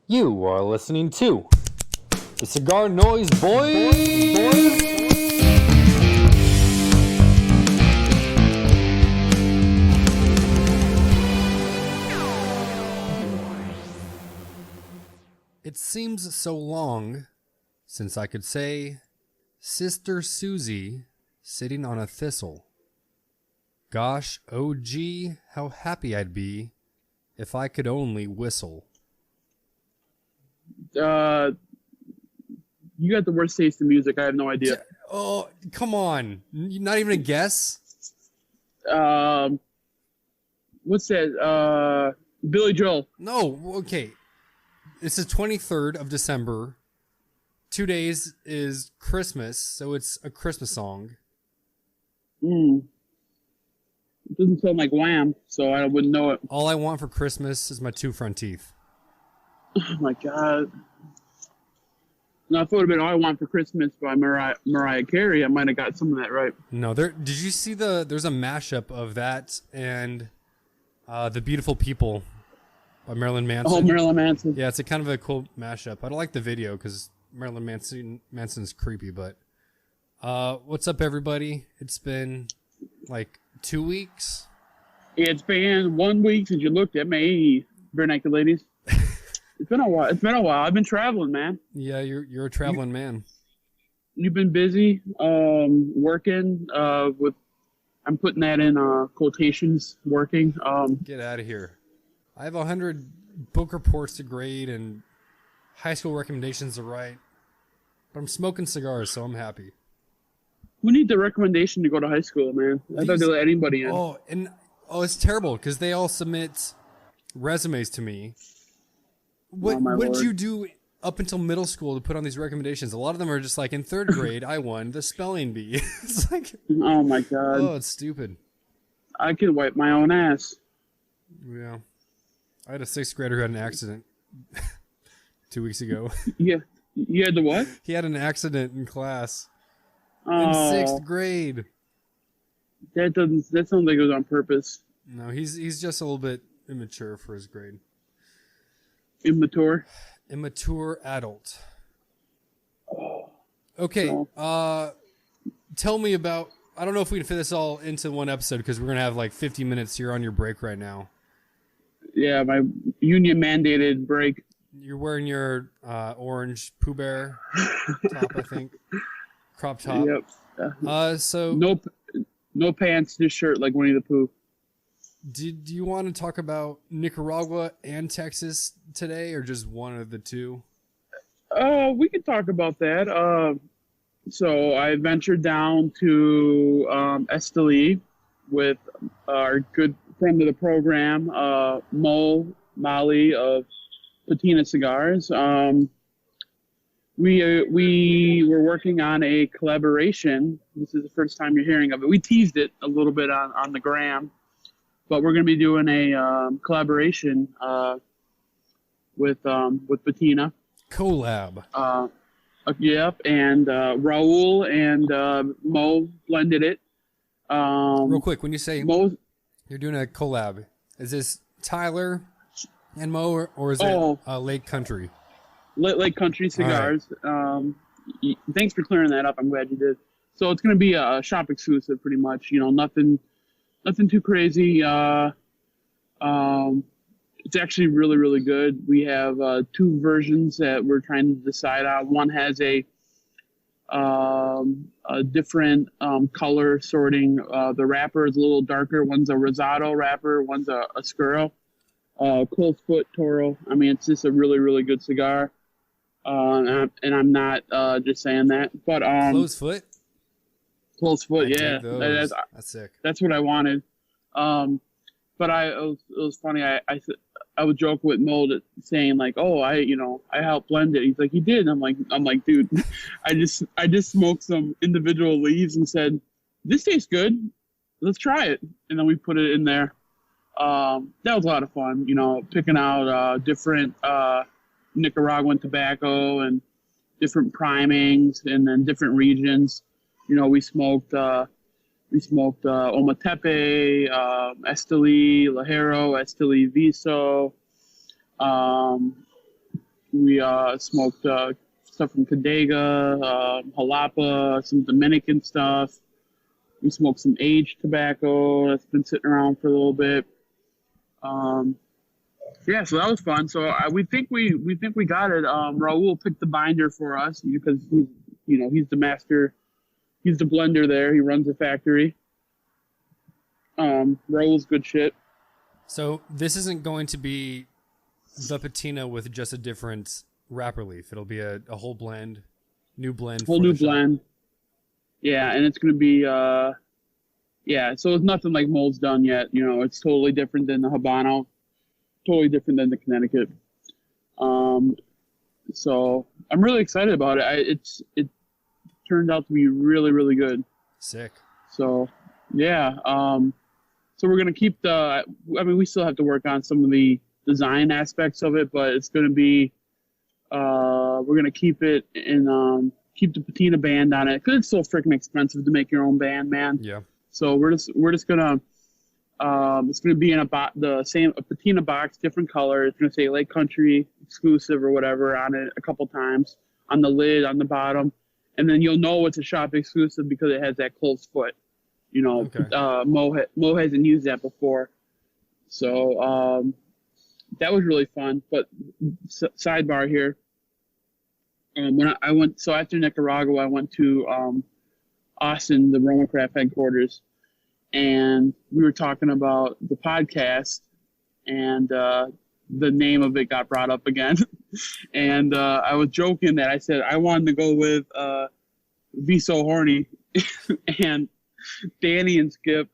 You are listening to the Cigar Noise Boys. It seems so long since I could say Sister Susie sitting on a thistle. Gosh, oh gee, how happy I'd be if I could only whistle. You got the worst taste in music. I have no idea. Oh, come on. Not even a guess? What's that? Billy Joel. No, okay. It's the 23rd of December. 2 days is Christmas, so it's a Christmas song. It doesn't sound like Wham, so I wouldn't know it. All I want for Christmas is my two front teeth. Oh my God. Now, if it would have been All I Want for Christmas by Mariah Carey, I might have got some of that right. No, did you see there's a mashup of that and The Beautiful People by Marilyn Manson. Oh, Marilyn Manson. Yeah, it's a kind of a cool mashup. I don't like the video because Marilyn Manson's creepy, but what's up, everybody? It's been like 2 weeks. It's been 1 week since you looked at me, vernacular ladies. It's been a while. I've been traveling, man. Yeah, you're a traveling man. You've been busy working with. I'm putting that in quotations. Working. Get out of here. I have 100 book reports to grade and high school recommendations to write. But I'm smoking cigars, so I'm happy. Who need the recommendation to go to high school, man? I thought they let anybody in. It's terrible because they all submit resumes to me. What did you do up until middle school to put on these recommendations? A lot of them are just like, in third grade, I won the spelling bee. It's like, oh my God. Oh, it's stupid. I can wipe my own ass. Yeah. I had a sixth grader who had an accident 2 weeks ago. Yeah. You had the what? He had an accident in class. Oh, in sixth grade. That sounds like it was on purpose. No, he's just a little bit immature for his grade. Immature adult. Okay. Tell me about. I don't know if we can fit this all into one episode because we're gonna have like 50 minutes. You're on your break right now. Yeah, my union mandated break. You're wearing your orange Pooh Bear top, I think. Crop top. Yep. So no pants, just shirt like Winnie the Pooh. Do you want to talk about Nicaragua and Texas today, or just one of the two? We could talk about that. So I ventured down to Esteli with our good friend of the program, Molly of Patina Cigars. We were working on a collaboration. This is the first time you're hearing of it. We teased it a little bit on the gram. But we're going to be doing a collaboration with Patina. Collab. Yep, and Raul and Mo blended it. Real quick, when you say Mo, you're doing a collab, is this Tyler and Mo, or is it Lake Country? Lake Country Cigars. Right. Thanks for clearing that up. I'm glad you did. So it's going to be a shop exclusive, pretty much. You know, nothing too crazy. It's actually really, really good. We have two versions that we're trying to decide on. One has a different color sorting. The wrapper is a little darker. One's a Rosado wrapper. One's a Oscuro. Close foot Toro. I mean, it's just a really, really good cigar. And I'm not just saying that. But close foot? Close foot, yeah. That's sick. That's what I wanted. But it was funny. I would joke with Mo saying like, "Oh, I helped blend it." He's like, "You did?" I'm like, "Dude, I just smoked some individual leaves and said, this tastes good. Let's try it." And then we put it in there. That was a lot of fun. You know, picking out different Nicaraguan tobacco and different primings and then different regions. You know, we smoked Ometepe, Esteli Lajero, Esteli Viso, We smoked stuff from Cadega, Jalapa, some Dominican stuff. We smoked some aged tobacco that's been sitting around for a little bit. Yeah, so that was fun. So we think we got it. Raul picked the binder for us because he's the master. He's the blender there. He runs the factory. Raul's good shit. So this isn't going to be the patina with just a different wrapper leaf. It'll be a whole blend, new blend. Whole new blend. Yeah, and it's going to be, yeah, so it's nothing like Mold's done yet. It's totally different than the Habano, totally different than the Connecticut. So I'm really excited about it. It turned out to be really, really good. Sick. So, yeah. So we're going to keep we still have to work on some of the design aspects of it, but it's going to be, we're going to keep it and keep the patina band on it because it's so freaking expensive to make your own band, man. Yeah. So we're just gonna it's gonna be in a patina box, different color. It's gonna say Lake Country exclusive or whatever on it a couple times on the lid, on the bottom, and then you'll know it's a shop exclusive because it has that closed foot. Okay. Mo hasn't used that before, so that was really fun. But sidebar here. When I went, so after Nicaragua, I went to Austin, the RomaCraft headquarters, and we were talking about the podcast, and the name of it got brought up again. And I was joking that I said I wanted to go with Be So Horny, and Danny and Skip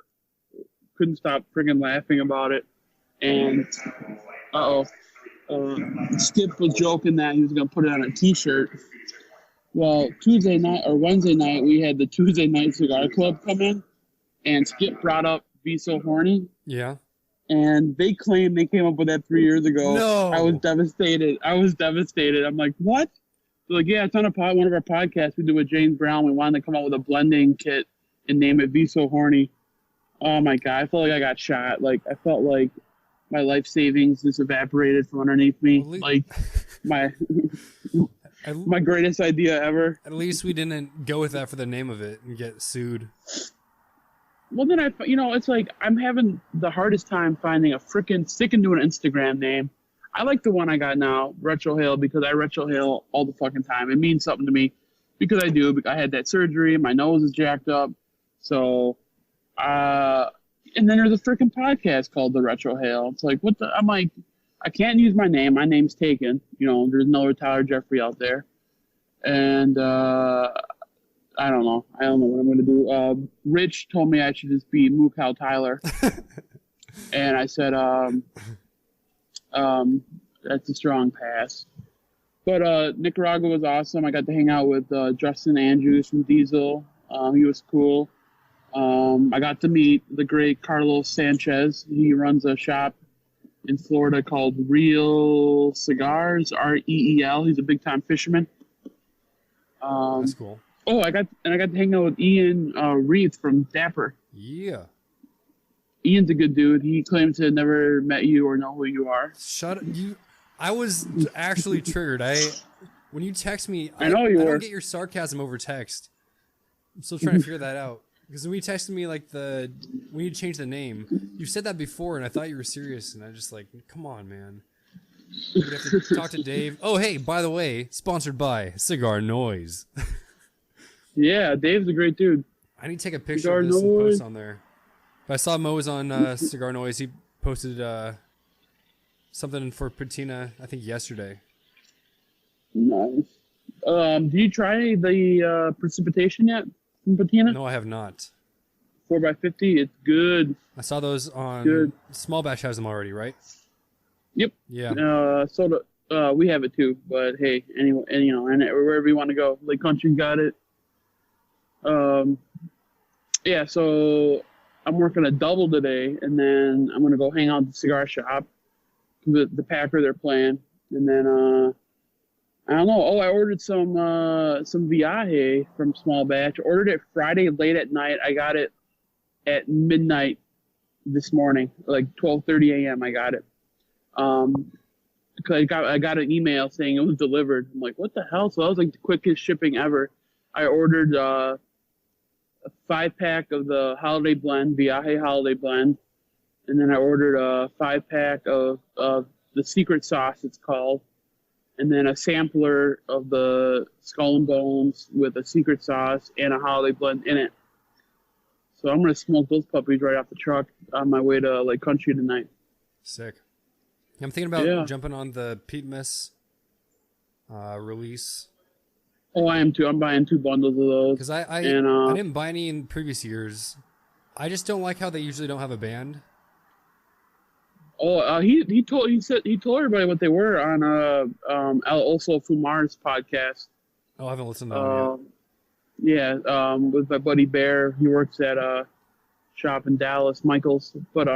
couldn't stop friggin' laughing about it. And Skip was joking that he was going to put it on a t-shirt. Well, Tuesday night or Wednesday night, we had the Tuesday Night Cigar Club come in, and Skip brought up Be So Horny. Yeah. And they claimed they came up with that 3 years ago. No. I was devastated. I'm like, what? They're like, yeah, it's on one of our podcasts we did with James Brown. We wanted to come out with a blending kit and name it Be So Horny. Oh, my God. I felt like I got shot. Like, I felt like my life savings just evaporated from underneath me. Like, my greatest idea ever. At least we didn't go with that for the name of it and get sued. Well, then it's like I'm having the hardest time finding sticking to an Instagram name. I like the one I got now, Retrohale, because I retrohale all the fucking time. It means something to me because I do. I had that surgery. My nose is jacked up. So, and then there's a freaking podcast called The Retrohale. It's like, I'm like, I can't use my name. My name's taken. There's no Tyler Jeffrey out there. And I don't know. I don't know what I'm going to do. Rich told me I should just be Mookow Tyler. And I said, that's a strong pass. But Nicaragua was awesome. I got to hang out with Justin Andrews from Diesel. He was cool. I got to meet the great Carlos Sanchez. He runs a shop in Florida called Real Cigars, REEL. He's a big time fisherman. That's cool. Oh, I got to hang out with Ian Reith from Dapper. Yeah. Ian's a good dude. He claims to have never met you or know who you are. Shut up. I was actually triggered. When you text me, I know you I were. don't get your sarcasm over text. I'm still trying to figure that out. Because when you texted me when you change the name, you said that before, and I thought you were serious, and I just come on, man. We have to talk to Dave. Oh, hey, by the way, sponsored by CigarNoise. Yeah, Dave's a great dude. I need to take a picture of this and post on there. But I saw Mo was on CigarNoise. He posted something for patina, I think, yesterday. Nice. Do you try the precipitation yet from patina? No, I have not. 4x50, it's good. I saw those on Small Batch has them already, right? Yep. Yeah. We have it too, but hey, anyway, and wherever you want to go, Lake Country got it. Yeah, so I'm working a double today, and then I'm gonna go hang out at the cigar shop, the Packer they're playing, and then I don't know. Oh, I ordered some Viaje from Small Batch. Ordered it Friday late at night. I got it at midnight this morning, like 12:30 a.m. I got it. I got an email saying it was delivered. I'm like, what the hell? So that was like the quickest shipping ever. I ordered a 5-pack of the holiday blend, Viaje holiday blend, and then I ordered a 5-pack of the secret sauce, it's called, and then a sampler of the skull and bones with a secret sauce and a holiday blend in it. So I'm gonna smoke those puppies right off the truck on my way to Lake Country tonight. Sick. I'm thinking about jumping on the Pete Miss release. Oh, I am too. I'm buying 2 bundles of those. Because I didn't buy any in previous years. I just don't like how they usually don't have a band. Oh, he told everybody what they were on also Fumar's podcast. Oh, I haven't listened to them yet. Yeah, with my buddy Bear. He works at a shop in Dallas, Michael's, but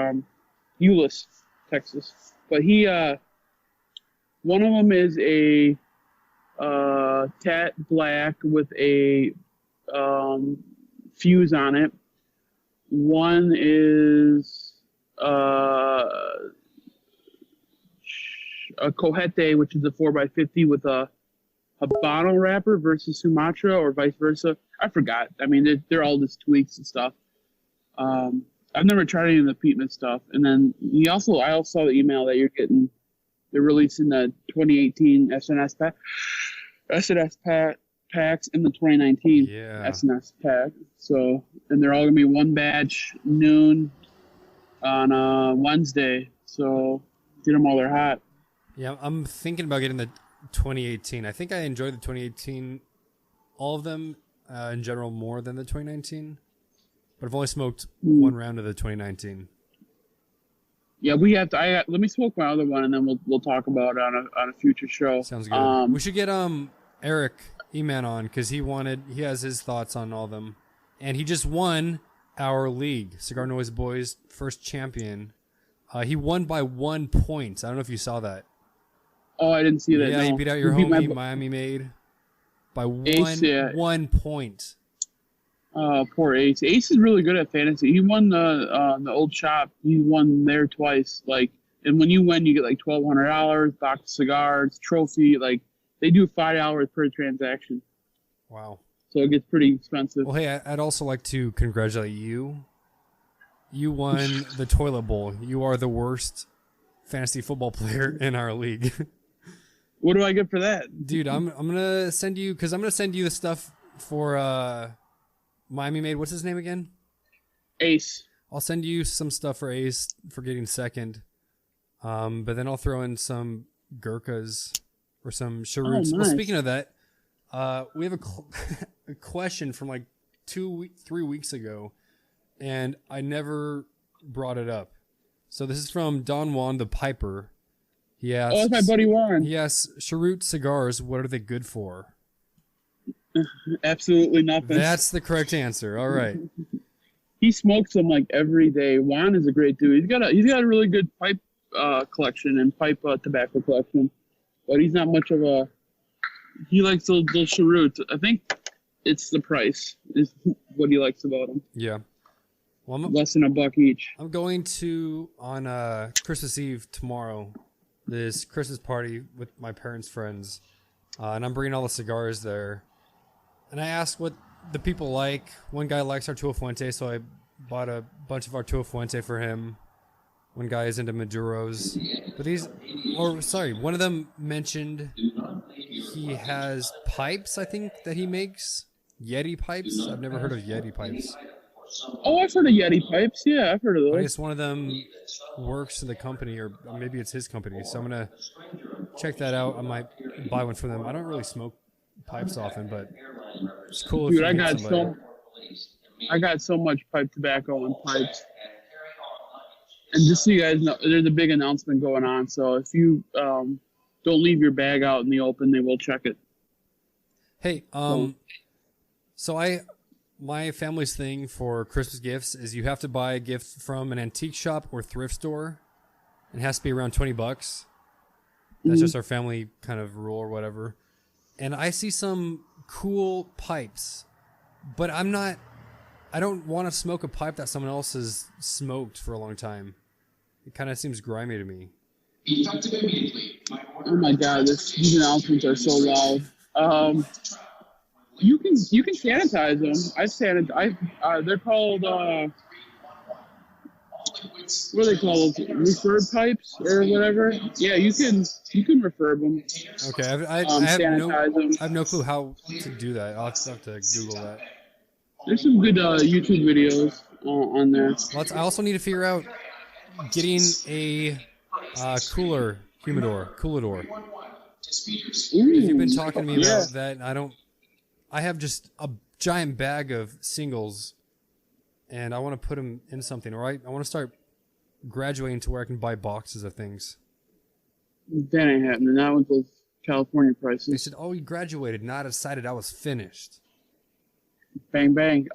Euless, Texas. But he one of them is a Tat Black with a fuse on it. One is a Cojete, which is a 4x50 with a Habano wrapper versus Sumatra, or vice versa. I forgot. I mean, they're all just tweaks and stuff. I've never tried any of the Peatman stuff. And then I also saw the email that they're releasing the 2018 SNS packs in the 2019 SNS pack. So, and they're all gonna be one batch noon on Wednesday. So get them while they're hot. Yeah, I'm thinking about getting the 2018. I think I enjoyed the 2018, all of them in general, more than the 2019. But I've only smoked one round of the 2019. Yeah, we have to. Let me smoke my other one, and then we'll talk about it on a future show. Sounds good. We should get Eric E-Man on, because he has his thoughts on all of them, and he just won our league, CigarNoise Boys first champion. He won by 1 point. I don't know if you saw that. Oh, I didn't see that. Yeah, no. he beat out your homie Miami Made by Ace, 1 point. Poor Ace. Ace is really good at fantasy. He won the old shop. He won there twice. And when you win, you get like $1,200, box of cigars, trophy. Like, they do $5 per transaction. Wow. So it gets pretty expensive. Well, hey, I'd also like to congratulate you. You won the toilet bowl. You are the worst fantasy football player in our league. What do I get for that? Dude, I'm gonna send you the stuff for Miami Made. What's his name again? Ace. I'll send you some stuff for Ace for getting second. But then I'll throw in some Gurkhas or some Cheroots. Oh, nice. Well, speaking of that, we have a question from like 3 weeks ago, and I never brought it up. So this is from Don Juan the Piper. He asks, that's my buddy Warren. He asks, Cheroot cigars, what are they good for? Absolutely nothing. That's the correct answer. All right. He smokes them like every day. Juan is a great dude. He's got a really good pipe collection and pipe tobacco collection, but he's not much of a. He likes those Cheroots. I think it's the price is what he likes about them. Yeah. Well, less than $1 each. I'm going to on Christmas Eve tomorrow. This Christmas party with my parents' friends, and I'm bringing all the cigars there. And I asked what the people like. One guy likes Arturo Fuente, so I bought a bunch of Arturo Fuente for him. One guy is into Maduros. But one of them mentioned he has pipes, I think, that he makes. Yeti pipes? I've never heard of Yeti pipes. Oh, I've heard of Yeti pipes. Yeah, I've heard of those. I guess one of them works for the company, or maybe it's his company. So I'm going to check that out. I might buy one from them. I don't really smoke pipes often, but it's cool. Dude, I got so much pipe tobacco and pipes. And just so you guys know, there's a big announcement going on. So if you don't leave your bag out in the open, they will check it. Hey, my family's thing for Christmas gifts is you have to buy a gift from an antique shop or thrift store. It has to be around $20. That's just our family kind of rule or whatever. And I see some cool pipes, but I don't want to smoke a pipe that someone else has smoked for a long time. It kind of seems grimy to me. Effective immediately. Oh my God, these announcements are so loud. You can sanitize them. They're called what are they called? Refurb pipes or whatever. Yeah, you can refurb them. Okay, Sanitize them. I have no clue how to do that. I'll have to Google that. There's some good YouTube videos on there. I also need to figure out getting a coolador. You've been talking to me about that. I have just a giant bag of singles, and I want to put them in something. Or I want to start graduating to where I can buy boxes of things. That ain't happening. That was those California prices. They said, "Oh, you graduated," and I decided I was finished. Bang bang.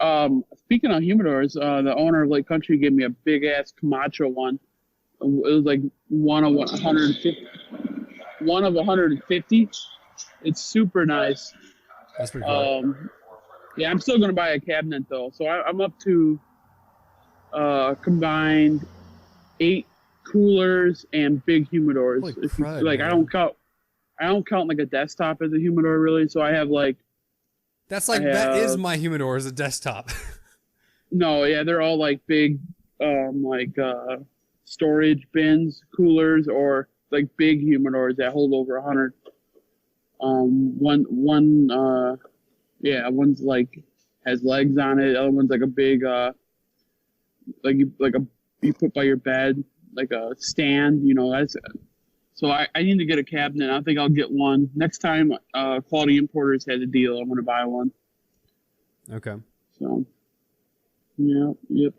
Speaking of humidors, the owner of Lake Country gave me a big ass Camacho one. It was like one of 150. One of 150. It's super nice. That's pretty cool. Yeah, I'm still gonna buy a cabinet though. So I'm up to combined 8 coolers and big humidors. Holy crud, like man. I don't count like a desktop as a humidor really. So I have like. That is my humidor as a desktop. No, yeah, they're all like big, storage bins, coolers, or like big humidors that hold over 100. One's like has legs on it. The other one's like a big, you put by your bed, like a stand. That's. So I need to get a cabinet. I think I'll get one next time. Quality Importers has a deal. I'm gonna buy one. Okay. So. Yep.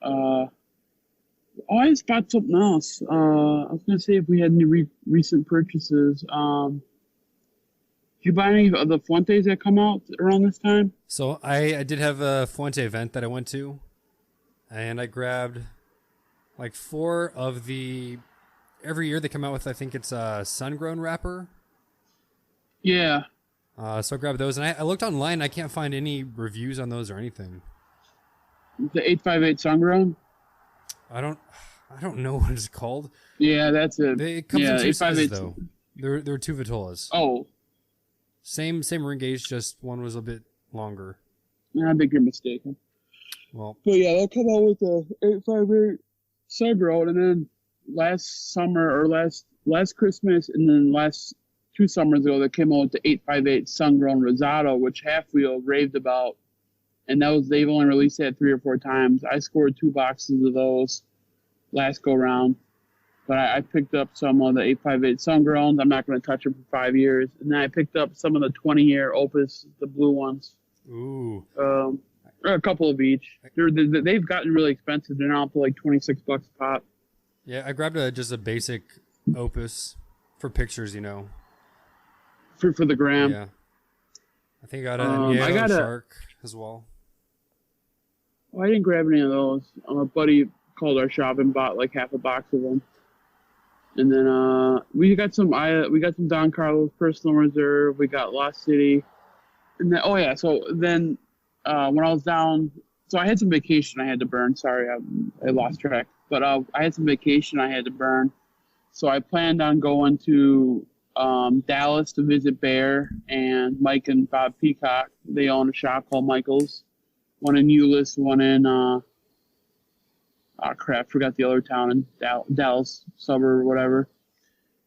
I just bought something else. I was gonna say if we had any recent purchases. Did you buy any of the Fuentes that come out around this time? So I did have a Fuente event that I went to, and I grabbed like 4 of the. Every year they come out with, I think it's a sun-grown wrapper. Yeah. So I grabbed those, and I looked online. I can't find any reviews on those or anything. The 858 sun-grown? I don't know what it's called. Yeah, that's it. It comes in 2 sizes though. There were 2 Vitolas. Oh. Same ring gauge, just one was a bit longer. I think you're mistaken. Well. But yeah, they'll come out with the 858 sun-grown, and then last summer or last Christmas, and then last 2 summers ago, they came out with the 858 sun-grown Rosado, which Half Wheel raved about, and they've only released that 3 or 4 times. I scored 2 boxes of those last go round, but I picked up some of the 858 sun-growns. I'm not going to touch them for 5 years, and then I picked up some of the 20-year Opus, the blue ones. Ooh. A couple of each. They've gotten really expensive. They're now up to like $26 a pop. Yeah, I grabbed just a basic Opus for pictures, For the gram. Yeah. I think I got a Shark as well. I didn't grab any of those. A buddy called our shop and bought like half a box of them. And then we got some Don Carlos Personal Reserve. We got Lost City. And then so then when I was down, so I had some vacation I had to burn. Sorry, I lost track. But I had some vacation I had to burn. So I planned on going to Dallas to visit Bear and Mike and Bob Peacock. They own a shop called Michael's. One in Euless, one in, forgot the other town in Dallas suburb or whatever.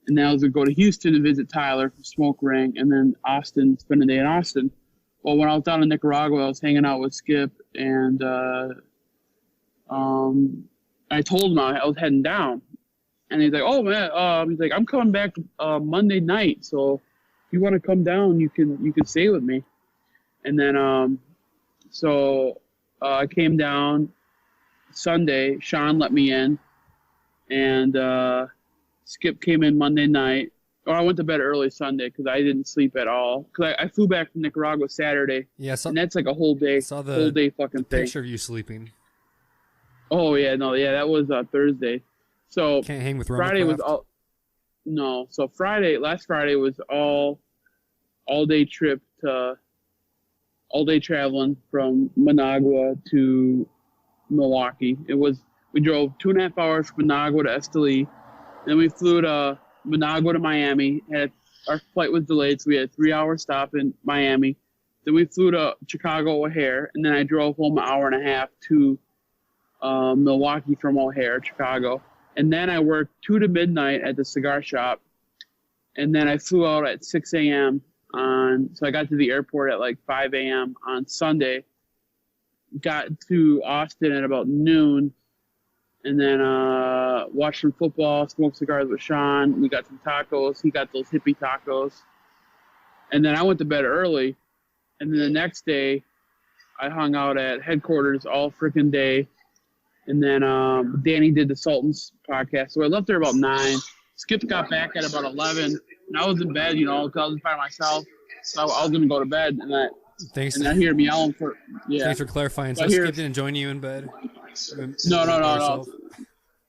And then I was going to go to Houston to visit Tyler from Smoke Ring, and then Austin, spend the day in Austin. Well, when I was down in Nicaragua, I was hanging out with Skip, and I told him I was heading down, and he's like, "Oh man," he's like, "I'm coming back Monday night, so if you want to come down, you can stay with me." And then I came down Sunday. Sean let me in, and Skip came in Monday night. Or I went to bed early Sunday because I didn't sleep at all. Because I flew back from Nicaragua Saturday, and that's like a whole day, whole day fucking thing. Picture of you sleeping. Oh yeah, that was Thursday. So can't hang with Friday was all. No, so last Friday was all day trip to, all day traveling from Managua to Milwaukee. We drove 2.5 hours from Managua to Esteli, then we flew to Managua to Miami. Our flight was delayed, so we had a 3-hour stop in Miami. Then we flew to Chicago O'Hare, and then I drove home an hour and a half to Milwaukee from O'Hare, Chicago. And then I worked 2 to midnight at the cigar shop. And then I flew out at 6 a.m. So I got to the airport at like 5 a.m. on Sunday. Got to Austin at about noon. And then watched some football, smoked cigars with Sean. We got some tacos. He got those hippie tacos. And then I went to bed early. And then the next day, I hung out at headquarters all freaking day. And then Danny did the Sultans podcast. So I left there about 9. Skip got back at about 11. And I was in bed, you know, because I was by myself. So I was going to go to bed. And I hear me yelling for, yeah. Thanks for clarifying. So Skip didn't join you in bed? No.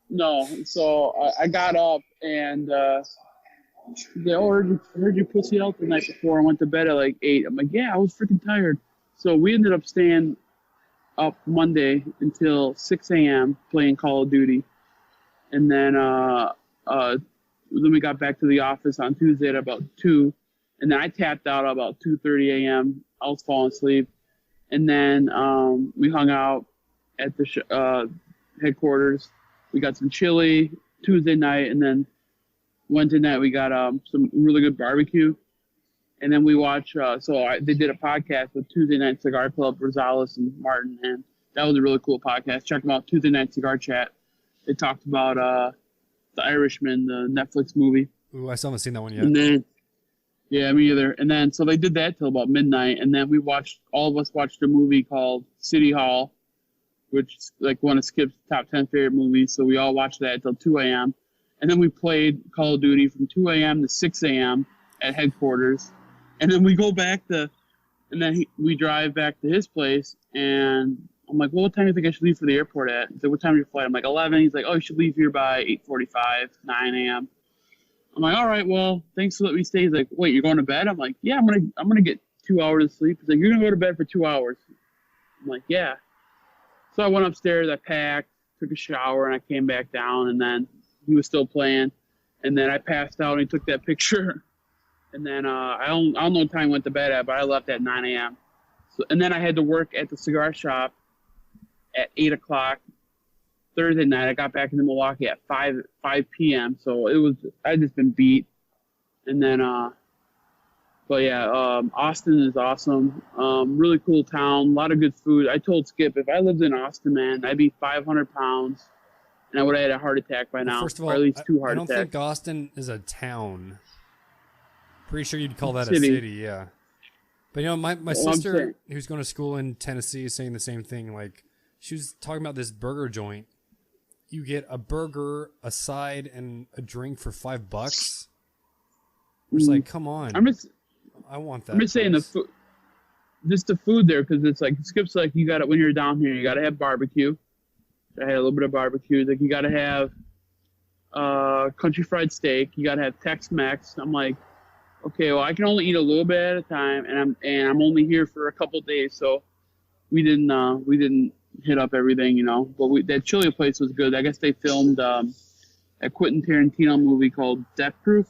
No. So I got up and I heard you pussy out the night before. I went to bed at like 8. I'm like, yeah, I was freaking tired. So we ended up staying up Monday until 6 a.m. playing Call of Duty. And then we got back to the office on Tuesday at about 2. And then I tapped out about 2:30 a.m. I was falling asleep. And then we hung out at the headquarters. We got some chili Tuesday night, and then Wednesday night we got some really good barbecue. And then we watched. They did a podcast with Tuesday Night Cigar Club, Rosales and Martin, and that was a really cool podcast. Check them out, Tuesday Night Cigar Chat. They talked about The Irishman, the Netflix movie. Ooh, I still haven't seen that one yet. And then, yeah, me either. And then so they did that till about midnight, and then all of us watched a movie called City Hall, which is like one of Skip's top 10 favorite movies. So we all watched that until 2 a.m. And then we played Call of Duty from 2 a.m. to 6 a.m. at headquarters. And then we go back we drive back to his place. And I'm like, well, what time do you think I should leave for the airport at? He's like, what time is your flight? I'm like, 11. He's like, oh, you should leave here by 8:45, 9 a.m. I'm like, all right, well, thanks for letting me stay. He's like, wait, you're going to bed? I'm like, yeah, I'm gonna get 2 hours of sleep. He's like, you're gonna go to bed for 2 hours. I'm like, yeah. So I went upstairs, I packed, took a shower, and I came back down, and then he was still playing. And then I passed out, and he took that picture. And then I don't know what time I went to bed at, but I left at 9 a.m. So, and then I had to work at the cigar shop at 8 o'clock Thursday night. I got back into Milwaukee at 5 p.m. So I'd just been beat. And then, but yeah, Austin is awesome. Really cool town, a lot of good food. I told Skip, if I lived in Austin, man, I'd be 500 pounds. And I would have had a heart attack by now. First of all, or at least 2 heart attacks. I don't think Austin is a town. Pretty sure you'd call that a city, yeah. But you know, my sister, who's going to school in Tennessee, is saying the same thing. Like, she was talking about this burger joint. You get a burger, a side, and a drink for $5. It's like, come on. I want that. I'm just saying just the food there, because it's like, Skip's like, you got it when you're down here. You got to have barbecue. I had a little bit of barbecue. Like, you got to have country fried steak. You got to have Tex-Mex. I'm like, okay, well, I can only eat a little bit at a time, and I'm only here for a couple of days, so we didn't hit up everything, you know. But that chili place was good. I guess they filmed a Quentin Tarantino movie called Death Proof.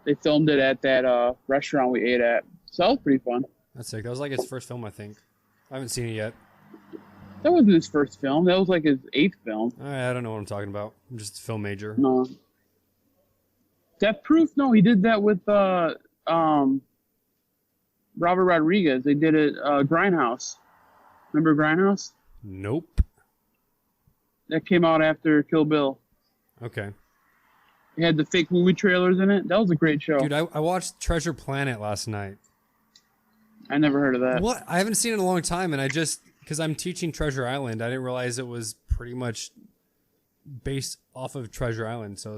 They filmed it at that restaurant we ate at, so that was pretty fun. That's sick. That was like his first film, I think. I haven't seen it yet. That wasn't his first film. That was like his 8th film. I don't know what I'm talking about. I'm just a film major. No. Death Proof? No, he did that with Robert Rodriguez. They did it Grindhouse. Remember Grindhouse? Nope. That came out after Kill Bill. Okay. It had the fake movie trailers in it. That was a great show. Dude, I watched Treasure Planet last night. I never heard of that. What? I haven't seen it in a long time, and because I'm teaching Treasure Island, I didn't realize it was pretty much based off of Treasure Island, so I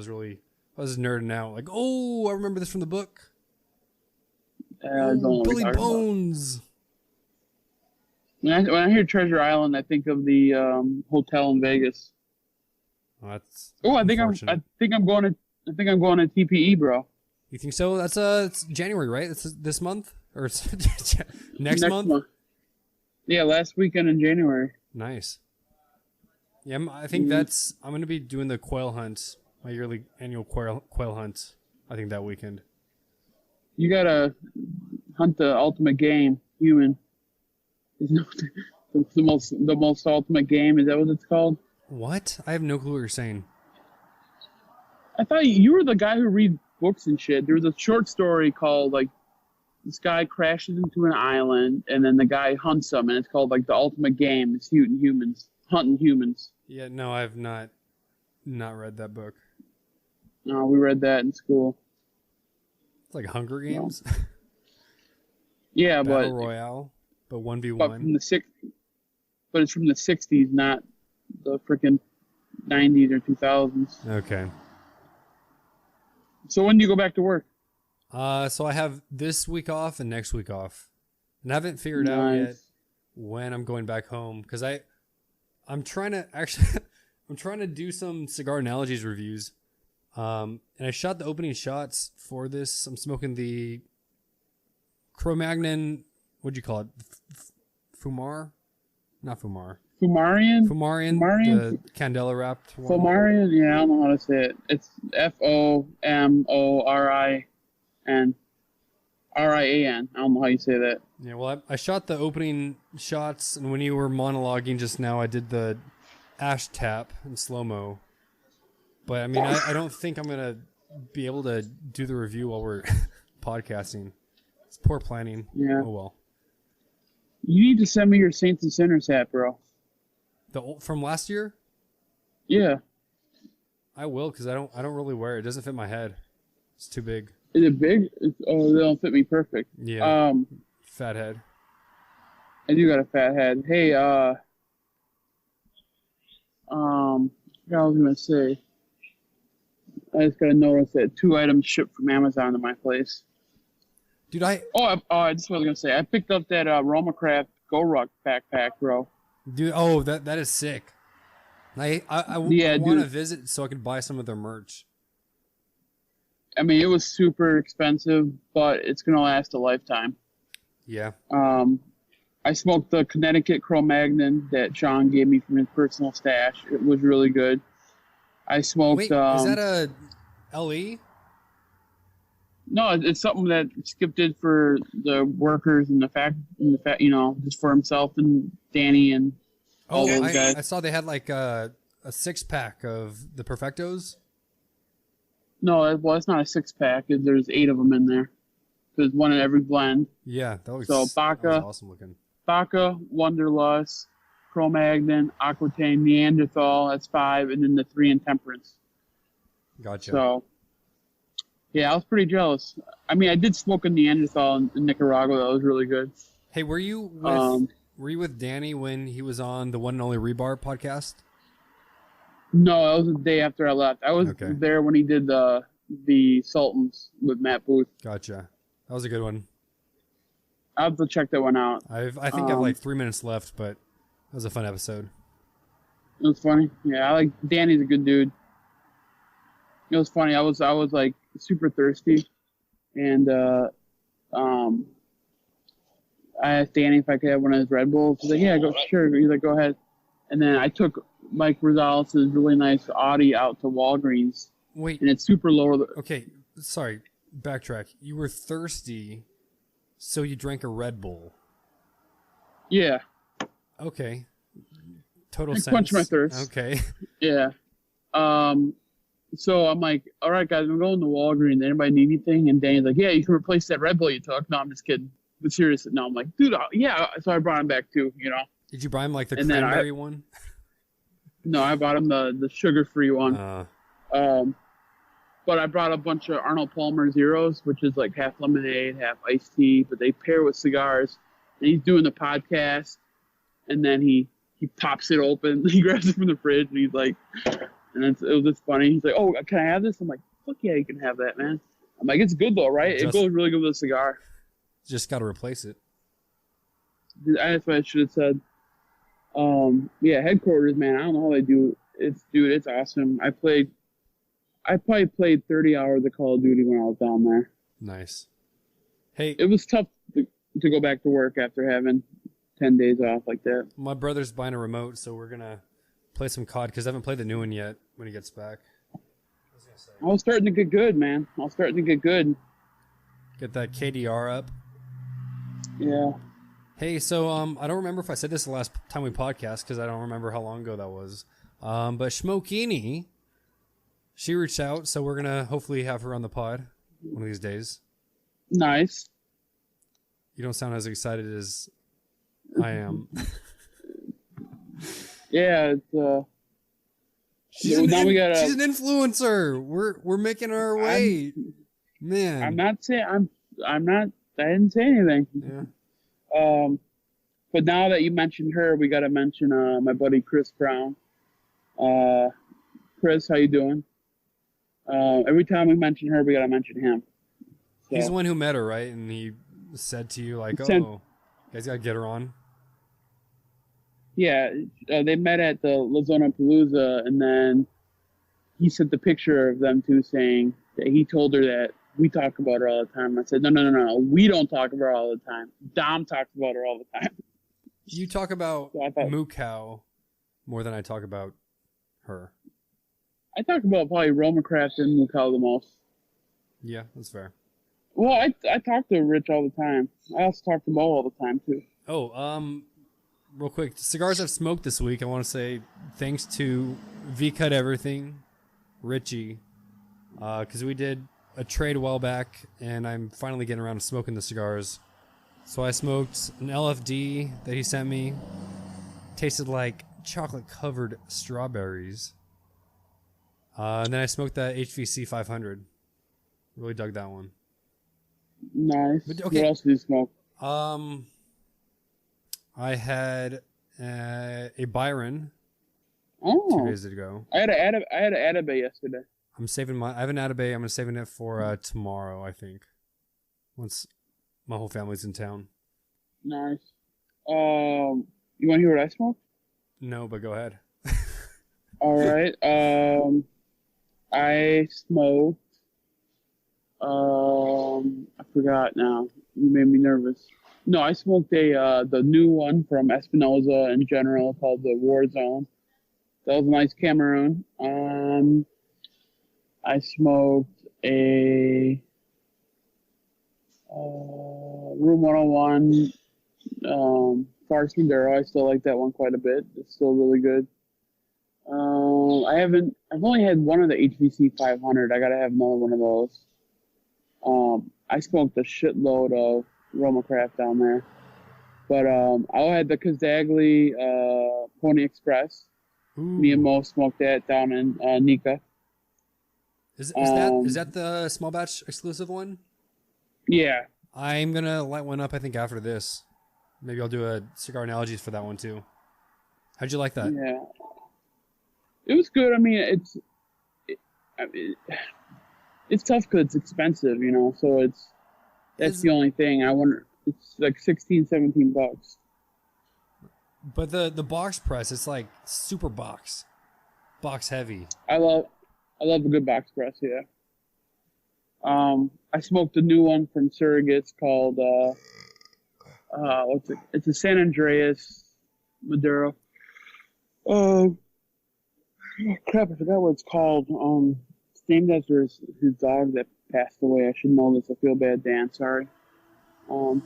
was nerding out. Like, oh, I remember this from the book. Billy Bones. When I hear Treasure Island, I think of the hotel in Vegas. Oh, that's I think I'm going to TPE, bro. You think so? That's it's January, right? It's this month or it's next month? Yeah, last weekend in January. Nice. Yeah, I think I'm going to be doing the quail hunt my yearly annual quail hunt. I think that weekend. You gotta hunt the ultimate game, human. The most ultimate game. Is that what it's called? What? I have no clue what you're saying. I thought you were the guy who read books and shit. There was a short story called like this guy crashes into an island and then the guy hunts them, and it's called like the ultimate game. It's hunting humans. Yeah, no, I've not read that book. No, we read that in school. It's like Hunger Games. No. Yeah, Battle Royale, but 1v1. But it's from the 60s, not the freaking 90s or 2000s. Okay. So when do you go back to work? So I have this week off and next week off, and I haven't figured out yet when I'm going back home because I'm trying to do some cigar analogies reviews. And I shot the opening shots for this. I'm smoking the Cro-Magnon. What'd you call it? Fumar? Not Fumar. Fumarian? The Candela wrapped one. Fumarian? Yeah, I don't know how to say it. It's Fomorian. Rian. I don't know how you say that. Yeah, well, I shot the opening shots, and when you were monologuing just now, I did the ash tap in slow-mo. But, I mean, I don't think I'm going to be able to do the review while we're podcasting. It's poor planning. Yeah. Oh, well. You need to send me your Saints and Sinners hat, bro. From last year? Yeah. I will, because I don't really wear it. It doesn't fit my head. It's too big. Is it big? Oh, they don't fit me perfect. Yeah. Fat head. I do got a fat head. Hey, what I was gonna say. I just got to notice that 2 items shipped from Amazon to my place. Dude, I just was going to say, I picked up that Romacraft Go Ruck backpack, bro. Dude, that is sick. I want to visit so I can buy some of their merch. I mean, it was super expensive, but it's going to last a lifetime. Yeah. I smoked the Connecticut Cro-Magnon that Sean gave me from his personal stash. It was really good. I smoked. Wait, is that a LE? No, it's something that Skip did for the workers and just for himself and Danny and all those guys. I saw they had like a 6-pack of the Perfectos. No, it's not a 6-pack. There's 8 of them in there. There's one in every blend. Yeah, that was Vaca, awesome looking. Vaca, Wonderlust, Cro-Magnon, Aquitaine, Neanderthal. That's 5, and then the 3 in Temperance. Gotcha. So, yeah, I was pretty jealous. I mean, I did smoke a Neanderthal in Nicaragua. That was really good. Hey, were you with Danny when he was on the One and Only Rebar podcast? No, that was the day after I left. I was there when he did the Sultans with Matt Booth. Gotcha. That was a good one. I'll have to check that one out. I think I have like 3 minutes left, but it was a fun episode. It was funny. Yeah, Danny's a good dude. It was funny. I was like super thirsty, and I asked Danny if I could have one of his Red Bulls. He's like, "Yeah, sure." He's like, "Go ahead." And then I took Mike Rosales' really nice Audi out to Walgreens. Wait, and it's super low. Okay, sorry. Backtrack. You were thirsty, so you drank a Red Bull. Yeah. Okay. Total sense. Quench my thirst. Okay. Yeah. So I'm like, all right, guys, I'm going to Walgreens. Anybody need anything? And Danny's like, yeah, you can replace that Red Bull you took. No, I'm just kidding. But seriously, no, I'm like, dude, yeah. So I brought him back too, you know. Did you buy him like the cranberry one? No, I bought him the sugar-free one. But I brought a bunch of Arnold Palmer Zeros, which is like half lemonade, half iced tea, but they pair with cigars. And he's doing the podcast, and then he pops it open. He grabs it from the fridge, and he's like, and it was just funny. He's like, oh, can I have this? I'm like, fuck yeah, you can have that, man. I'm like, it's good though, right? It goes really good with a cigar. Just got to replace it. That's what I should have said. Yeah, headquarters, man. I don't know how they do it. It's awesome. I probably played 30 hours of Call of Duty when I was down there. Nice. Hey, it was tough to go back to work after having 10 days off like that. My brother's buying a remote, so we're gonna play some COD because I haven't played the new one yet when he gets back. I was starting to get good, man. I was starting to get good. Get that KDR up. Yeah. Hey, so I don't remember if I said this the last time we podcast because I don't remember how long ago that was. But Schmokini, she reached out, so we're gonna hopefully have her on the pod one of these days. Nice. You don't sound as excited as I am. Yeah, it's She's an influencer. We're making our way. Man. I'm not saying I'm not I didn't say anything. Yeah. But now that you mentioned her, we gotta mention my buddy Chris Brown. Chris, how you doing? Every time we mention her, we gotta mention him. So, he's the one who met her, right? And he said to you like, "Oh, you guys gotta get her on." Yeah, they met at the Lazona Palooza, and then he sent the picture of them two saying that he told her that we talk about her all the time. I said, no, we don't talk about her all the time. Dom talks about her all the time. You talk about So Mukau more than I talk about her. I talk about probably Romacraft and Mukau the most. Yeah, that's fair. Well, I talk to Rich all the time. I also talk to Mo all the time, too. Oh, real quick, cigars I've smoked this week, I want to say thanks to V-Cut Everything, Richie, because we did a trade a while back, and I'm finally getting around to smoking the cigars. So I smoked an LFD that he sent me. Tasted like chocolate-covered strawberries. And then I smoked that HVC 500. Really dug that one. Nice. But, okay. What else did you smoke? I had a Byron 2 days ago. I had an Atabey yesterday. I have an Atabey. I'm saving it for tomorrow, I think. Once my whole family's in town. Nice. You want to hear what I smoked? No, but go ahead. All right. I smoked. I forgot now. You made me nervous. No, I smoked the new one from Espinosa in general called the Warzone. That was a nice Cameroon. I smoked a Room 101 Farce Maduro. I still like that one quite a bit. It's still really good. I've only had one of the HVC 500. I gotta have another one of those. I smoked a shitload of Romacraft down there. But I had the Kazagli Pony Express. Ooh. Me and Mo smoked that down in Nika. Is that the small batch exclusive one? Yeah. I'm gonna light one up, I think, after this. Maybe I'll do a cigar analogies for that one too. How'd you like that? Yeah. It was good. I mean, it's tough because it's expensive, you know. So that's the only thing. I wonder. It's like $16-17. But the box press, it's like super box heavy. I love a good box press. Yeah. I smoked a new one from Surrogates called what's it? It's a San Andreas Maduro. Crap! I forgot what it's called. It's named after his dog that passed away. I should know this. I feel bad, Dan. Sorry. That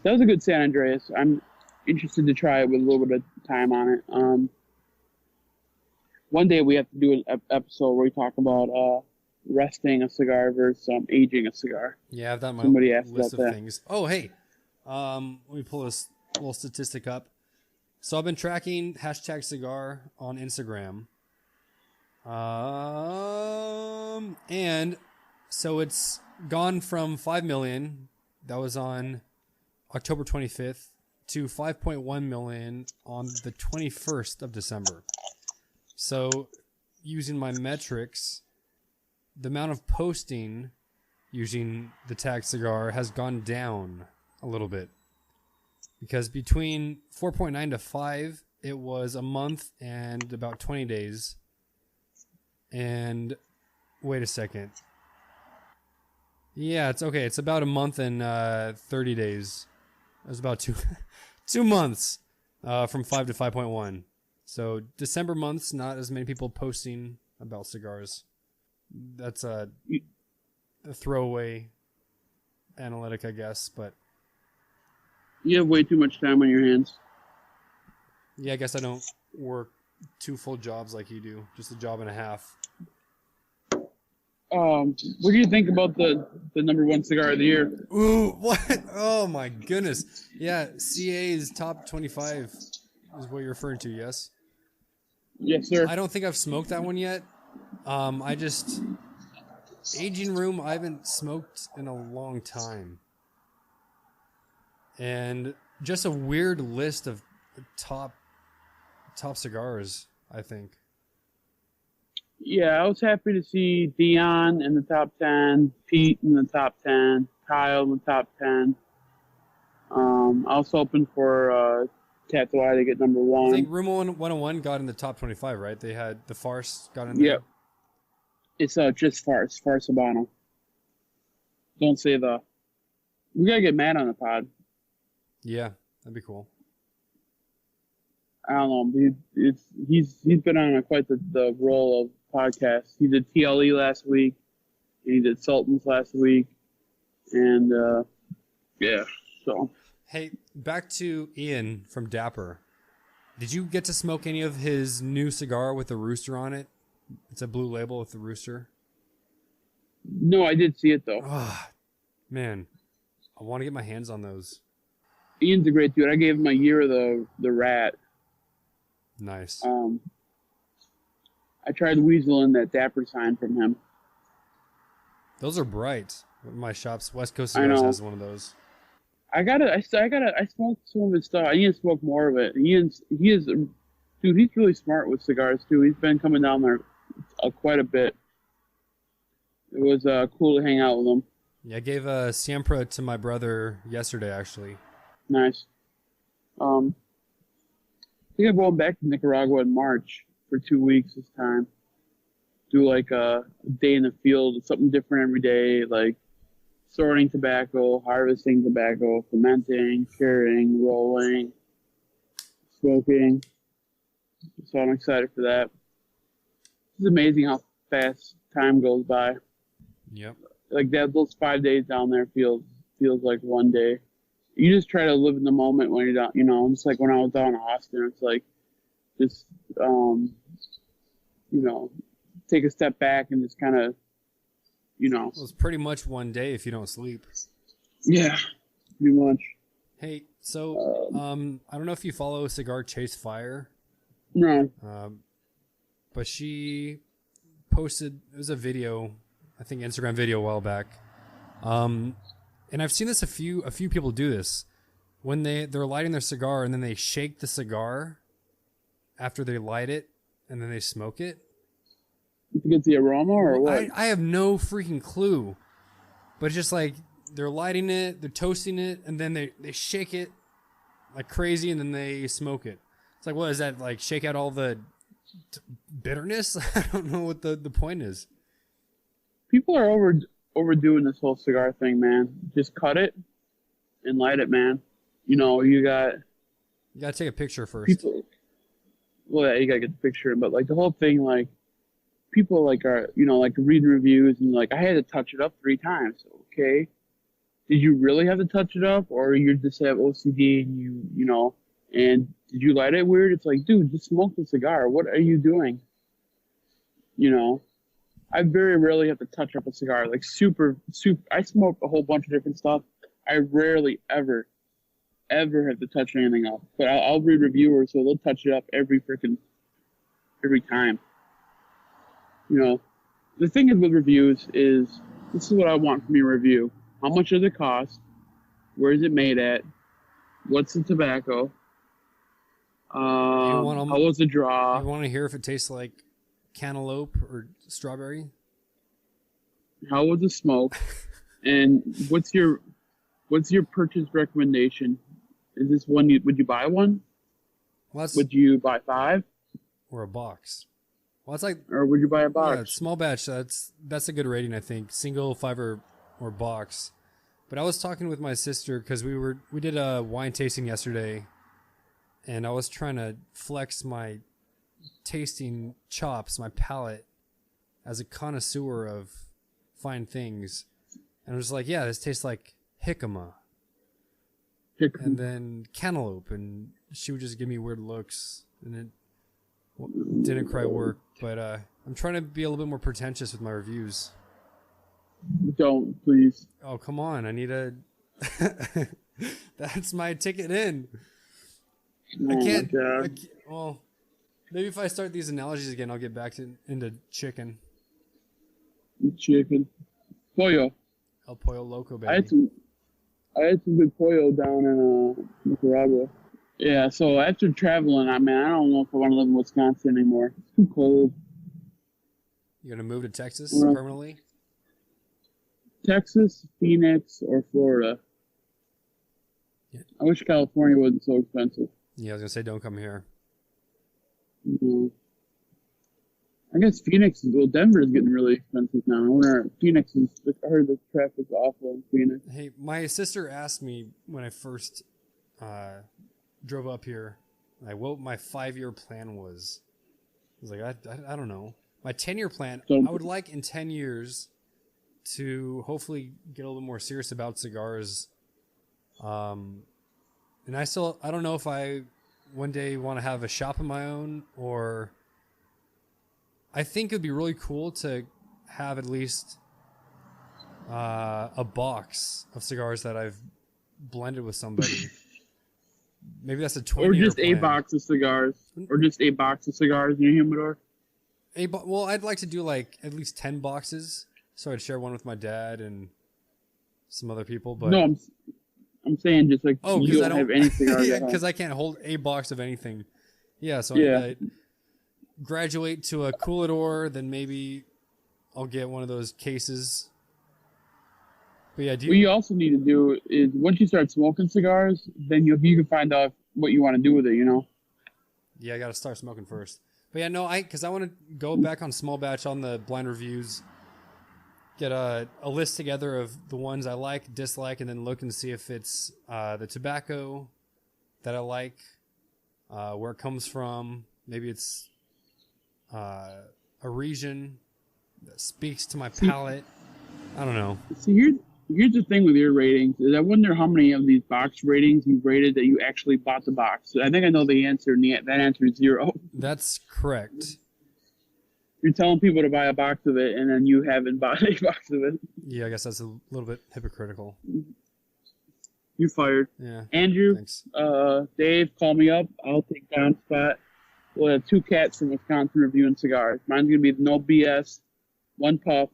was a good San Andreas. I'm interested to try it with a little bit of time on it. One day we have to do an episode where we talk about resting a cigar versus aging a cigar. Yeah, I've done my list of things. Oh, hey. Let me pull this little statistic up. So I've been tracking #cigar on Instagram. And so it's gone from 5 million, that was on October 25th, to 5.1 million on the 21st of December. So using my metrics, the amount of posting using the tag cigar has gone down a little bit. Because between 4.9 to 5, it was a month and about 20 days. And wait a second. Yeah, it's okay. It's about a month and 30 days. It was about 2 months from 5 to 5.1. So December months, not as many people posting about cigars. That's a throwaway analytic, I guess. But you have way too much time on your hands. yeah, I guess I don't work 2 full jobs like you do. Just a job and a half. What do you think about the number 1 cigar of the year? Ooh, what? Oh my goodness. Yeah, CA's top 25 is what you're referring to, yes? Yes, sir. I don't think I've smoked that one yet. Aging room, I haven't smoked in a long time. And just a weird list of top cigars, I think. Yeah, I was happy to see Dion in the top 10, Pete in the top 10, Kyle in the top 10. I was hoping for Tatuai to get number 1. I think Room 101 got in the top 25, right? They had the Farce got in there. Yep. It's just Farce Habano. Don't say the. We gotta get Matt on the pod. Yeah, that'd be cool. I don't know. He's been on quite the role of podcasts. He did TLE last week. And he did Sultans last week, and yeah. So. Hey, back to Ian from Dapper. Did you get to smoke any of his new cigar with the rooster on it? It's a blue label with the rooster. No, I did see it though. Oh, man, I want to get my hands on those. Ian's a great dude. I gave him a year of the rat. Nice. I tried weaseling that Dapper sign from him. Those are bright. My shop's West Coast Cigars has one of those. I smoked some of his stuff. I need to smoke more of it. Dude, he's really smart with cigars too. He's been coming down there quite a bit. It was cool to hang out with him. Yeah, I gave a Siempre to my brother yesterday, actually. Nice. I think I'm going back to Nicaragua in March for 2 weeks this time. Do like a day in the field, something different every day, like sorting tobacco, harvesting tobacco, fermenting, curing, rolling, smoking. So I'm excited for that. It's amazing how fast time goes by. Yep. Like those 5 days down there feels like one day. You just try to live in the moment when you're down, just like when I was down in Austin, it's like just, take a step back and just kind of, Well, it's pretty much one day if you don't sleep. Yeah, pretty much. Hey, so I don't know if you follow Cigar Chase Fire. No. But she posted, it was a video, I think Instagram video a while back. And I've seen this a few people do this when they're lighting their cigar and then they shake the cigar after they light it and then they smoke it. To get the aroma or what? I have no freaking clue. But it's just like they're lighting it, they're toasting it, and then they shake it like crazy and then they smoke it. It's like, what is that? Like shake out all the bitterness? I don't know what the point is. People are overdoing this whole cigar thing, man. Just cut it and light it, man. You gotta take a picture first. People, well, yeah, you gotta get the picture, but like the whole thing, like people like are like reading reviews and like I had to touch it up 3 times. Okay, did you really have to touch it up, or you just have OCD and and did you light it weird? It's like, dude, just smoke the cigar. What are you doing? I very rarely have to touch up a cigar. Like super. I smoke a whole bunch of different stuff. I rarely ever have to touch anything up. But I'll read reviewers, so they'll touch it up every time. The thing is with reviews is this is what I want from your review. How much does it cost? Where is it made at? What's the tobacco? How was the draw? You want to hear if it tastes like cantaloupe or strawberry? How was the smoke? And what's your purchase recommendation? Is this one would you buy one? Would you buy 5? Or a box? Well, it's like, or would you buy a box? Yeah, small batch. That's a good rating, I think. Single, 5, or box. But I was talking with my sister because we did a wine tasting yesterday, and I was trying to flex my tasting chops, my palate, as a connoisseur of fine things, and I was like, yeah, this tastes like jicama. And then cantaloupe, and she would just give me weird looks, and it didn't quite work. But I'm trying to be a little bit more pretentious with my reviews. Don't, please. Oh, come on. I need a... That's my ticket in. Oh, I can't... my maybe if I start these analogies again, I'll get back into chicken. Chicken. Pollo. El Pollo Loco, baby. I had some good pollo down in Nicaragua. Yeah, so after traveling, I don't know if I want to live in Wisconsin anymore. It's too cold. You're going to move to Texas permanently? Texas, Phoenix, or Florida. Yeah. I wish California wasn't so expensive. Yeah, I was going to say, don't come here. No. I guess Phoenix Denver is getting really expensive now. I wonder, I heard the traffic's awful in Phoenix. Hey, my sister asked me when I first drove up here, what my 5-year plan was. I was like, I don't know. My 10-year plan, I would like in 10 years to hopefully get a little more serious about cigars. And I don't know if I one day want to have a shop of my own, or I think it'd be really cool to have at least a box of cigars that I've blended with somebody. Maybe that's a 20-year Or just plan. a box of cigars. Or just a box of cigars in your humidor. Well, I'd like to do like at least 10 boxes, so I'd share one with my dad and some other people. But no, I'm saying just like because I don't have any cigars. yeah, because I can't hold a box of anything. Yeah, so Yeah. I graduate to a coolador, then maybe I'll get one of those cases. But yeah, What you also need to do is once you start smoking cigars, then you can find out what you want to do with it. Yeah, I got to start smoking first. But yeah, no, because I want to go back on small batch on the blind reviews, get a list together of the ones I like, dislike, and then look and see if it's the tobacco that I like, where it comes from. Maybe it's a region that speaks to my palate. I don't know. See, here's the thing with your ratings is I wonder how many of these box ratings you rated that you actually bought the box. I think I know the answer, and that answer is 0. That's correct. You're telling people to buy a box of it, and then you haven't bought a box of it. Yeah, I guess that's a little bit hypocritical. You're fired. Yeah. Andrew, Thanks. Dave, call me up. I'll take Don's spot. We'll have 2 cats from Wisconsin reviewing cigars. Mine's gonna be no BS, 1 puff.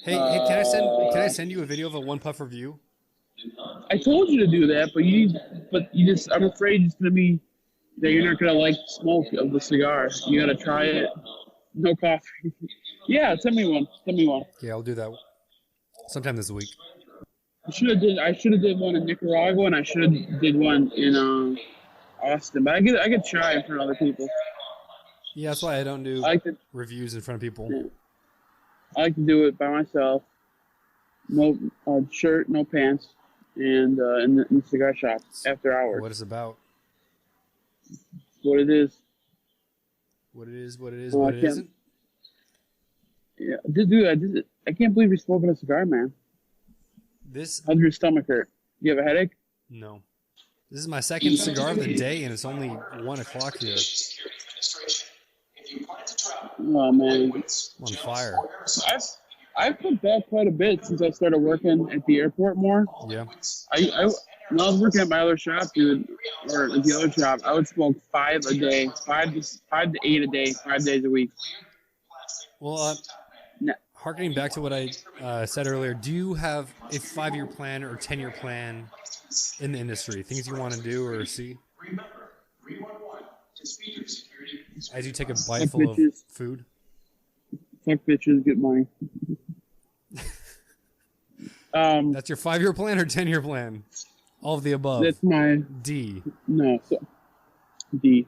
Hey, can I send you a video of a 1 puff review? I told you to do that, but I'm afraid it's gonna be that you're not gonna like smoke of the cigar. You gotta try it. No coffee. Yeah, send me one. Yeah, I'll do that sometime this week. I should have did one in Nicaragua, and I should have did one in Austin. But I could try in front of other people. Yeah, that's why I don't do reviews in front of people. Yeah. I like to do it by myself. No shirt, no pants, and in the cigar shop after hours. What it's about. What it is. What it is, what it isn't. Yeah, dude, I can't believe you're smoking a cigar, man. How's your stomach hurt? You have a headache? No. This is my second cigar of the day, and it's only 1 o'clock here. Oh, man. I'm on fire. I've cut back quite a bit since I started working at the airport more. Yeah. When I was working at my other shop, dude, or at the other shop, I would smoke 5 a day, 5 to 8 a day, 5 days a week. Well, harkening back to what I said earlier, do you have a 5-year plan or 10-year plan in the industry? Things you want to do or see? As you take a bite full of food? Fuck bitches, get money. That's your 5-year plan or 10-year plan? All of the above. That's my D. No, D.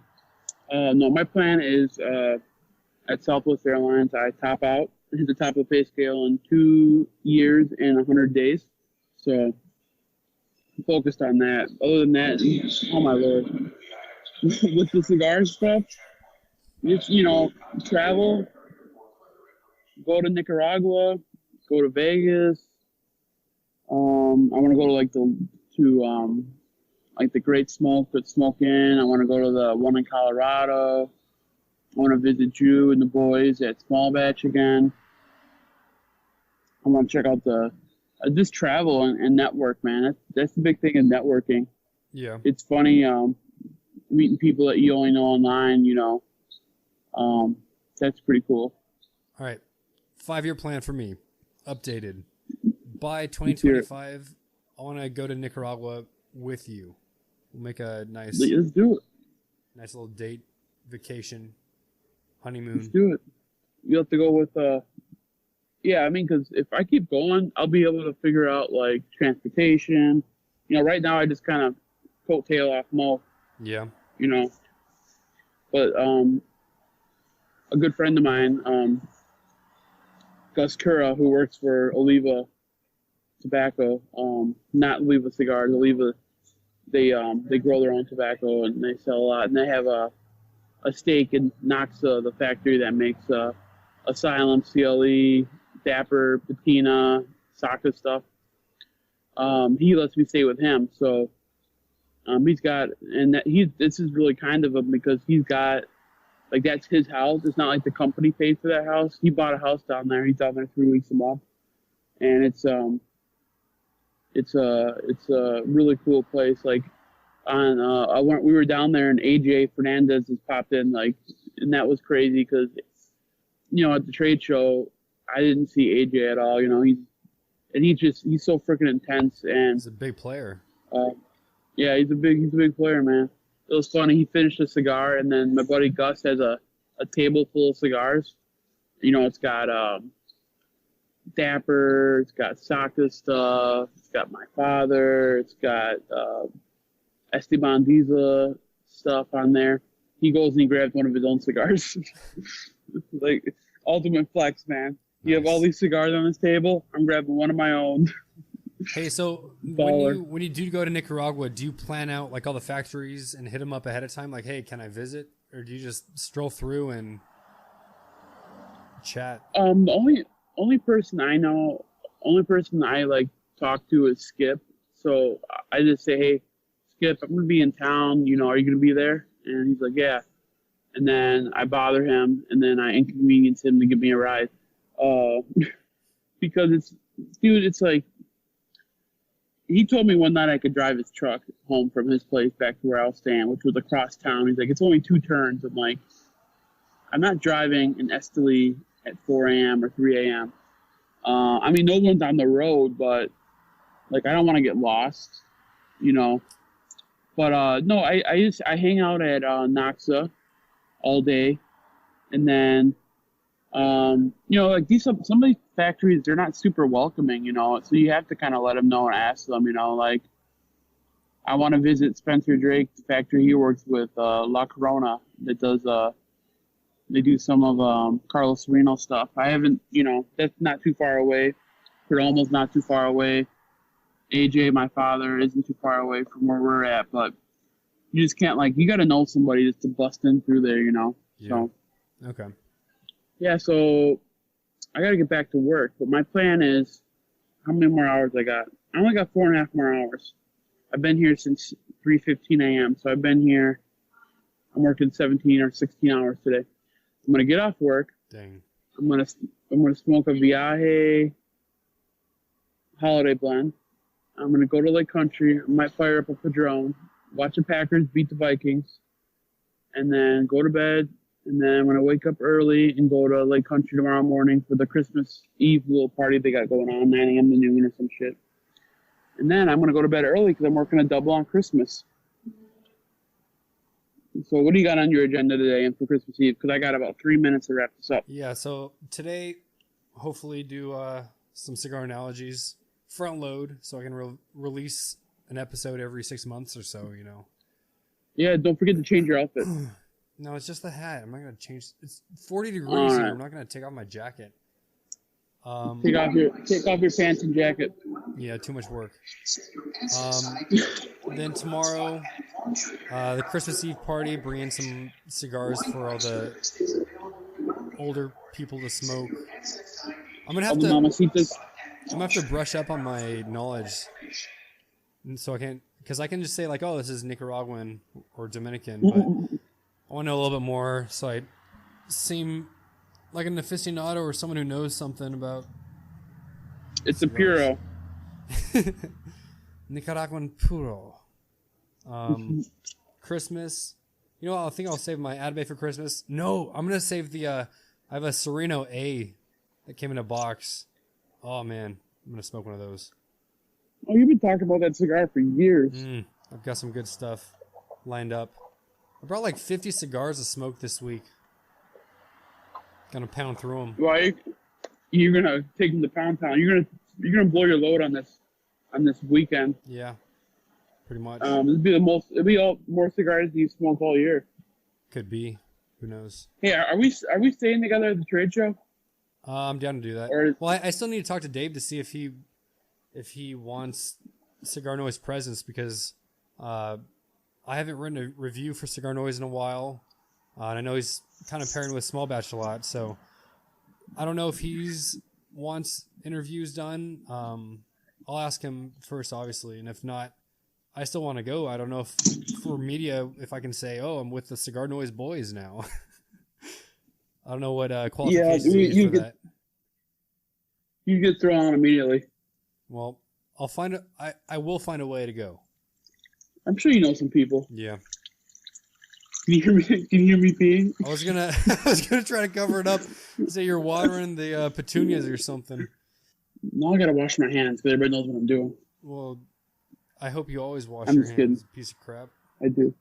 No, my plan is at Southwest Airlines, I top out, hit the top of the pay scale in 2 years and 100 days. So I'm focused on that. Other than that, oh my lord, with the cigar stuff, just travel. go to Nicaragua, go to Vegas. I want to go to like the Great Smoke with Smoke Inn. I want to go to the one in Colorado. I want to visit you and the boys at Small Batch again. I want to check out the just travel and network, man. That's the big thing in networking. Yeah. It's funny meeting people that you only know online. That's pretty cool. All right. 5-year plan for me, updated. By 2025, I want to go to Nicaragua with you. We'll make a nice, Let's do it. Nice little date, vacation, honeymoon. Let's do it. You have to go with, yeah, I mean, because if I keep going, I'll be able to figure out, like, transportation. Right now I just kind of coattail off Mo. Yeah. But a good friend of mine, Gus Cura, who works for Oliva Tobacco, not Oliva Cigars, Oliva, they grow their own tobacco and they sell a lot, and they have a stake in Noxa, the factory that makes Asylum, CLE, Dapper, Patina, Saka stuff. He lets me stay with him, so he's got, and this is really kind of him because he's got, like, that's his house. It's not like the company paid for that house. He bought a house down there. He's down there 3 weeks a month, and it's a really cool place. Like, we were down there and AJ Fernandez has popped in, like, and that was crazy because, at the trade show, I didn't see AJ at all. He's so freaking intense, and he's a big player. Yeah, he's a big player, man. It was funny. He finished a cigar, and then my buddy Gus has a table full of cigars. It's got Dapper, it's got Saka stuff, it's got My Father, it's got Esteban Diza stuff on there. He goes and he grabs one of his own cigars. Like, ultimate flex, man. You have all these cigars on this table, I'm grabbing one of my own. Hey, so when you do go to Nicaragua, do you plan out, like, all the factories and hit them up ahead of time? Like, hey, can I visit? Or do you just stroll through and chat? The only person I like talk to is Skip. So I just say, hey, Skip, I'm gonna be in town. Are you gonna be there? And he's like, yeah. And then I bother him, and then I inconvenience him to give me a ride. Because it's like, he told me one night I could drive his truck home from his place back to where I was staying, which was across town. He's like, it's only 2 turns. I'm like, I'm not driving in Esteli at 4 a.m. or 3 a.m. I mean, no one's on the road, but, like, I don't want to get lost, But no, I hang out at Noxa all day, and then like some of these factories, they're not super welcoming, so you have to kind of let them know and ask them, like, I want to visit Spencer Drake, the factory he works with, La Corona, that does they do some of Carlos Sereno stuff. I haven't, that's not too far away. Perdomo's not too far away. AJ, My Father, isn't too far away from where we're at, but you just can't, like, you got to know somebody just to bust in through there, Yeah. So, okay. Yeah, so I got to get back to work, but my plan is, how many more hours I got? I only got 4.5 more hours. I've been here since 3:15 a.m., so I've been here, I'm working 17 or 16 hours today. I'm going to get off work. Dang. I'm gonna smoke a Viaje holiday blend. I'm going to go to Lake Country. I might fire up a Padron, watch the Packers beat the Vikings, and then go to bed. And then I'm going to wake up early and go to Lake Country tomorrow morning for the Christmas Eve little party they got going on, 9 a.m. to noon or some shit. And then I'm going to go to bed early because I'm working a double on Christmas. So what do you got on your agenda today and for Christmas Eve? Because I got about 3 minutes to wrap this up. Yeah, so today, hopefully do some cigar analogies, front load, so I can release an episode every 6 months or so, Yeah, don't forget to change your outfit. No, it's just the hat. I'm not going to change. It's 40 degrees here. I'm not going to take off my jacket. Take off your pants and jacket. Yeah, too much work. Then tomorrow, the Christmas Eve party, bring in some cigars for all the older people to smoke. I'm gonna All have the to. mamacitas. I'm gonna have to brush up on my knowledge, and so I can't, because I can just say like, oh, this is Nicaraguan or Dominican, but I want to know a little bit more, so I seem like an aficionado or someone who knows something about. It's a puro. Nicaraguan puro. Christmas. You know what? I think I'll save my Atabay for Christmas. No, I'm gonna save the. I have a Sereno A that came in a box. Oh man, I'm gonna smoke one of those. Oh, you've been talking about that cigar for years. I've got some good stuff lined up. I brought like 50 cigars to smoke this week. Gonna pound through them. Well, you're gonna take them to Pound Town. You're gonna blow your load on this weekend. Yeah, pretty much. It'll be all more cigars than you smoke all year. Could be. Who knows? Hey, are we staying together at the trade show? I'm down to do that. Well, I still need to talk to Dave to see if he wants CigarNoise presence, because I haven't written a review for CigarNoise in a while, and I know he's kind of pairing with Small Batch a lot, so I don't know if he's wants interviews done. I'll ask him first, obviously, and if not, I still want to go. I don't know if for media, if I can say, oh, I'm with the CigarNoise boys now. I don't know what qualifications you for that. You get thrown on immediately. Well, I will find a way to go. I'm sure you know some people. Yeah. Can you hear me peeing? I was gonna try to cover it up. Say you're watering the petunias or something. No, I gotta wash my hands because everybody knows what I'm doing. Well, I hope you always wash your hands. Kidding. Piece of crap. I do.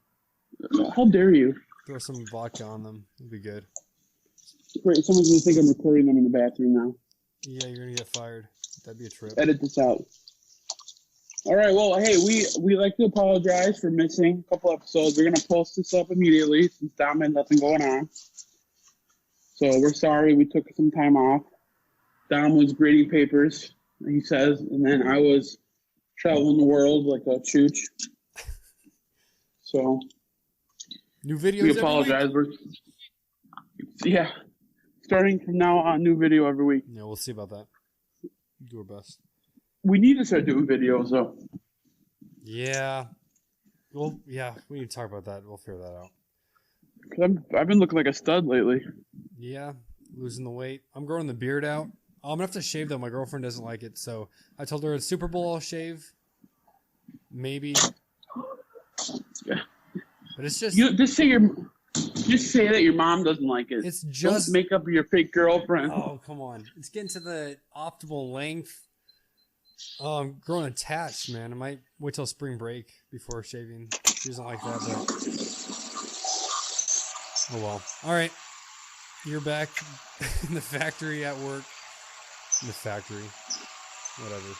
How dare you? Throw some vodka on them. It'll be good. Great. Someone's gonna think I'm recording them in the bathroom now. Yeah, you're gonna get fired. That'd be a trip. Edit this out. All right. Well, hey, we like to apologize for missing a couple episodes. We're gonna post this up immediately since Dom had nothing going on. So we're sorry we took some time off. Dom was grading papers, he says, and then I was traveling the world like a chooch. So new videos. We apologize. Yeah, starting from now on, new video every week. Yeah, we'll see about that. Do our best. We need to start doing videos, though. Yeah. Well, yeah, we need to talk about that. We'll figure that out. 'Cause I've been looking like a stud lately. Yeah, losing the weight. I'm growing the beard out. I'm gonna have to shave though. My girlfriend doesn't like it, so I told her at Super Bowl I'll shave. Maybe. Yeah. But it's just. Just say that your mom doesn't like it. It's just. Don't make up your fake girlfriend. Oh, come on. It's getting to the optimal length. Oh, I'm growing attached, man. I might wait till spring break before shaving. She doesn't like that, but. Oh well. All right. You're back in the factory at work. In the factory. Whatever.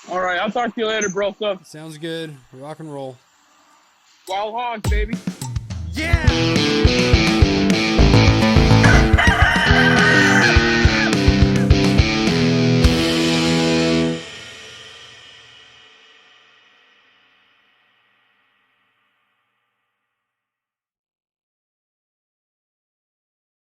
All right. I'll talk to you later, bro. Sounds good. Rock and roll. Wild Hogs, baby. Yeah!